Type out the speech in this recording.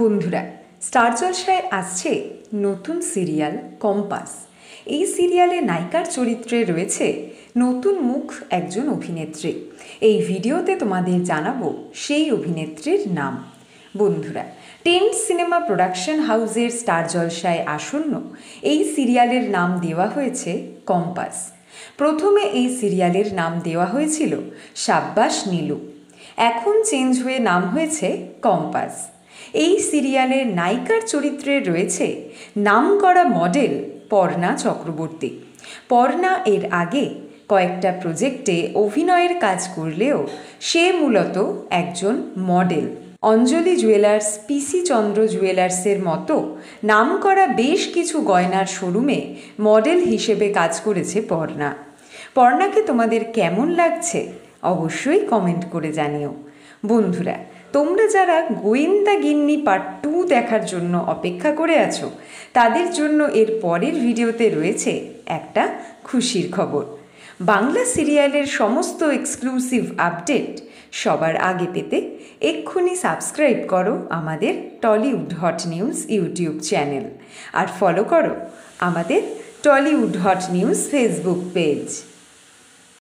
বন্ধুরা, স্টার জলসায় আসছে নতুন সিরিয়াল কম্পাস। এই সিরিয়ালে নায়িকার চরিত্রে রয়েছে নতুন মুখ একজন অভিনেত্রী। এই ভিডিওতে তোমাদের জানাবো সেই অভিনেত্রীর নাম। বন্ধুরা, টেন্ট সিনেমা প্রোডাকশন হাউসের স্টার জলসায় আসন্ন এই সিরিয়ালের নাম দেওয়া হয়েছে কম্পাস। প্রথমে এই সিরিয়ালের নাম দেওয়া হয়েছিল সাব্বাস নীলু, এখন চেঞ্জ হয়ে নাম হয়েছে কম্পাস। এই সিরিয়ালের নায়িকার চরিত্রে রয়েছে নামকরা মডেল পর্ণা চক্রবর্তী। পর্ণা এর আগে কয়েকটা প্রজেক্টে অভিনয়ের কাজ করলেও সে মূলত একজন মডেল। অঞ্জলি জুয়েলার্স, পিসি চন্দ্র জুয়েলার্সের মতো নামকরা বেশ কিছু গয়নার শোরুমে মডেল হিসেবে কাজ করেছে পর্ণা। পর্ণাকে তোমাদের কেমন লাগছে অবশ্যই কমেন্ট করে জানিও। বন্ধুরা, তোমরা যারা গোয়েন্দা গিন্নি পার্ট 2 দেখার জন্য অপেক্ষা করে আছো, তাদের জন্য এর পরের ভিডিওতে রয়েছে একটা খুশির খবর। বাংলা সিরিয়ালের সমস্ত এক্সক্লুসিভ আপডেট সবার আগে পেতে এক্ষুনি সাবস্ক্রাইব করো আমাদের Tollywood hot news YouTube channel, আর ফলো করো আমাদের Tollywood hot news Facebook page.